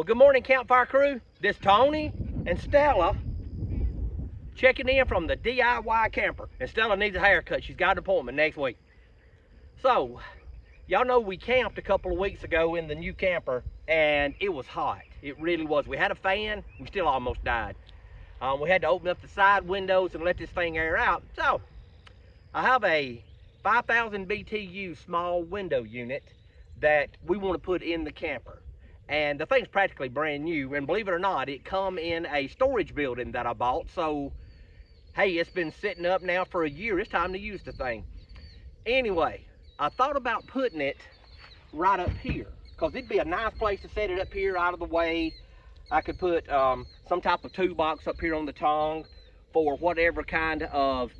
Well, good morning, Campfire crew. This Tony and Stella checking in from the DIY camper. And Stella needs a haircut. She's got an appointment next week. So, y'all know we camped a couple of weeks ago in the new camper, and it was hot. It really was. We had a fan. We still almost died. We had to open up the side windows and let this thing air out. So, I have a 5,000 BTU small window unit that we want to put in the camper. And the thing's practically brand new, and believe it or not, it come in a storage building that I bought. So, hey, it's been sitting up now for a year. It's time to use the thing. Anyway, I thought about putting it right up here, because it'd be a nice place to set it up here out of the way. I could put some type of toolbox up here on the tongue for whatever kind of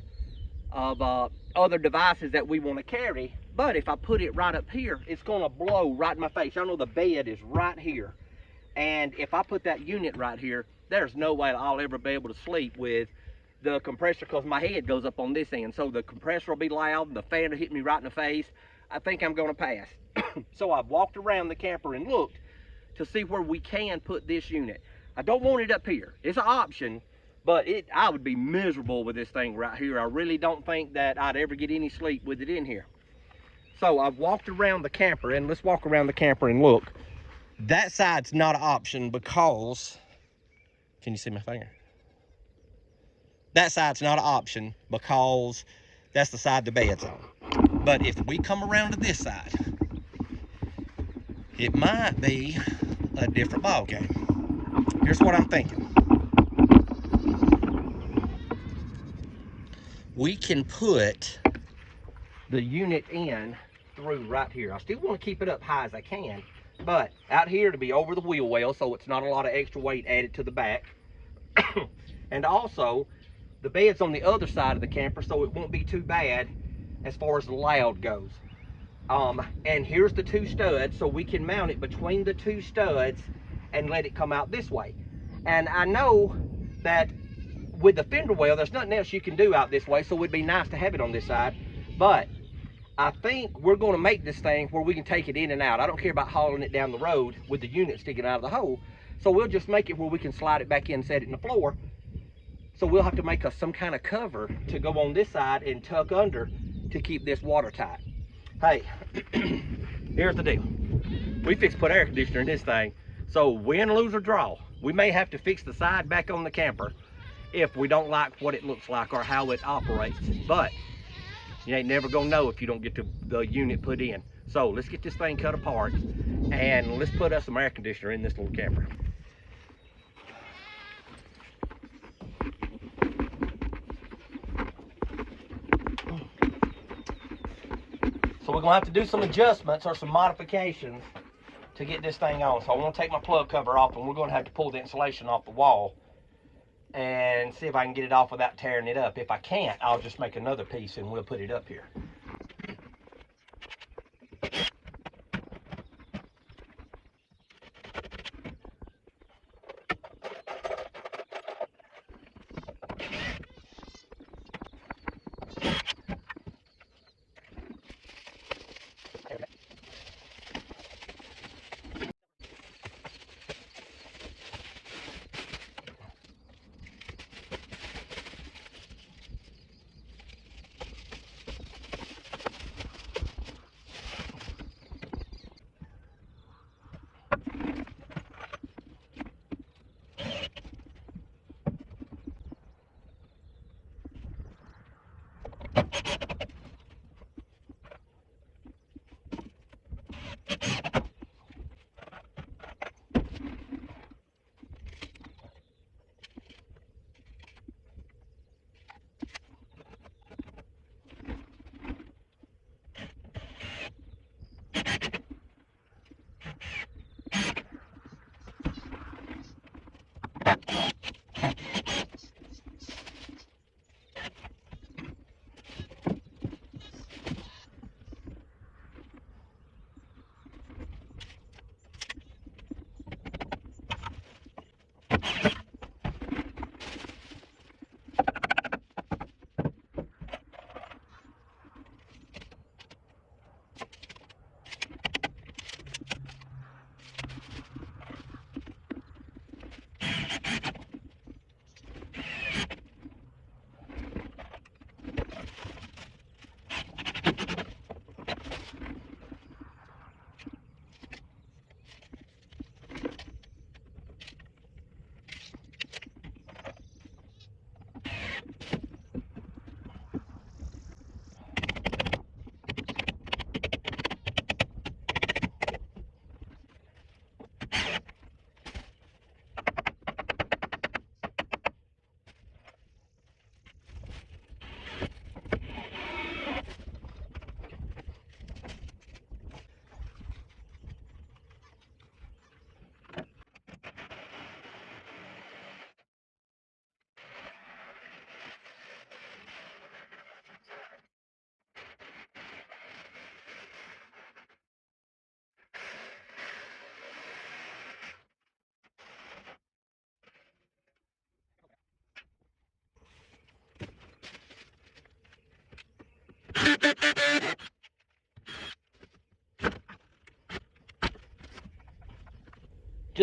other devices that we want to carry. But if I put it right up here, it's gonna blow right in my face. Y'all know the bed is right here. And if I put that unit right here, there's no way I'll ever be able to sleep with the compressor, because my head goes up on this end. So the compressor will be loud and the fan will hit me right in the face. I think I'm gonna pass. So I've walked around the camper and looked to see where we can put this unit. I don't want it up here. It's an option, but I would be miserable with this thing right here. I really don't think that I'd ever get any sleep with it in here. So I've walked around the camper, and let's walk around the camper and look. That side's not an option because, can you see my finger? That side's not an option because that's the side the bed's on. But if we come around to this side, it might be a different ball game. Here's what I'm thinking. We can put the unit in through right here. I still want to keep it up high as I can, but out here to be over the wheel well, so it's not a lot of extra weight added to the back. And also, the bed's on the other side of the camper, so it won't be too bad as far as the loud goes. And here's the two studs, so we can mount it between the two studs and let it come out this way. And I know that with the fender well, there's nothing else you can do out this way, so it'd be nice to have it on this side. But I think we're going to make this thing where we can take it in and out. I don't care about hauling it down the road with the unit sticking out of the hole. So we'll just make it where we can slide it back in and set it in the floor. So we'll have to make us some kind of cover to go on this side and tuck under to keep this watertight. Hey, here's the deal. We fixed to put air conditioner in this thing. So win, lose, or draw, we may have to fix the side back on the camper if we don't like what it looks like or how it operates. But you ain't never gonna know if you don't get the unit put in. So let's get this thing cut apart and let's put us some air conditioner in this little camper. So we're gonna have to do some adjustments or some modifications to get this thing on. So I'm gonna take my plug cover off, and we're gonna have to pull the insulation off the wall and see if I can get it off without tearing it up. If I can't, I'll just make another piece and we'll put it up here.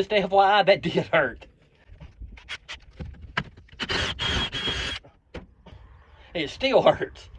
Just FYI, that did hurt. It still hurts.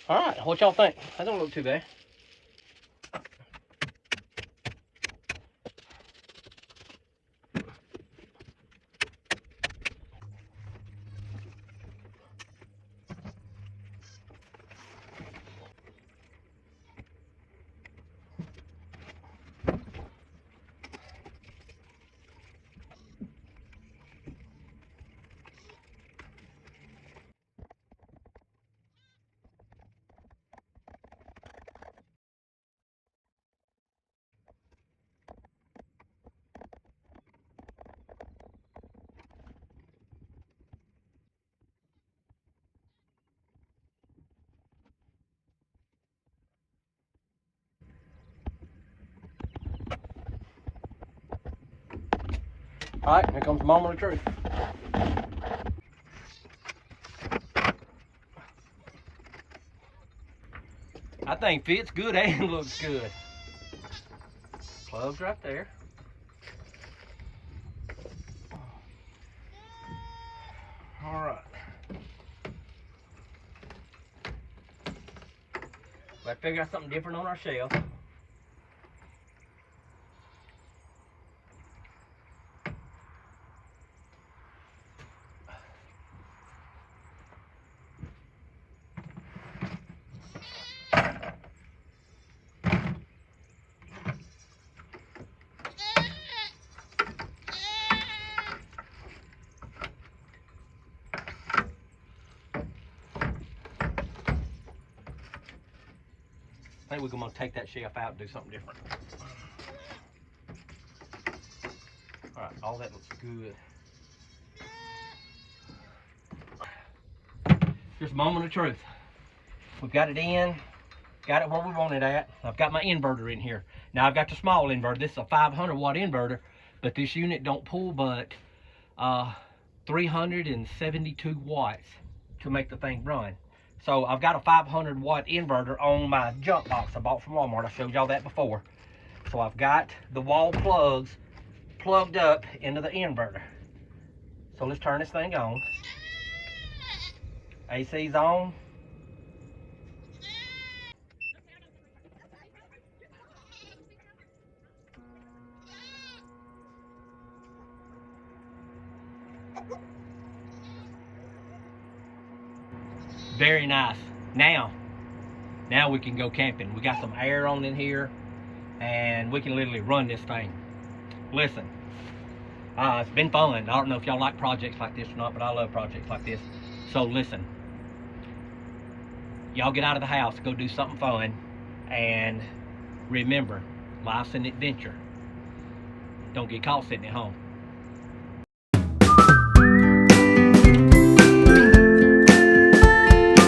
All right, what y'all think? That don't look too bad. All right, here comes the moment of truth. I think fits good and looks good. Plugs right there. All right. Let's figure out something different on our shelf. I think we're gonna take that shelf out and do something different. All right, all that looks good. Just a moment of truth. We've got it in, got it where we want it at. I've got my inverter in here. Now I've got the small inverter. This is a 500 watt inverter, but this unit don't pull but 372 watts to make the thing run. So I've got a 500 watt inverter on my jump box I bought from Walmart. I showed y'all that before. So I've got the wall plugs plugged up into the inverter. So let's turn this thing on. AC's on. Very nice. Now we can go camping. We got some air on in here and we can literally run this thing. Listen, it's been fun. I don't know if y'all like projects like this or not, but I love projects like this. So listen, y'all get out of the house, go do something fun, and remember, life's an adventure. Don't get caught sitting at home.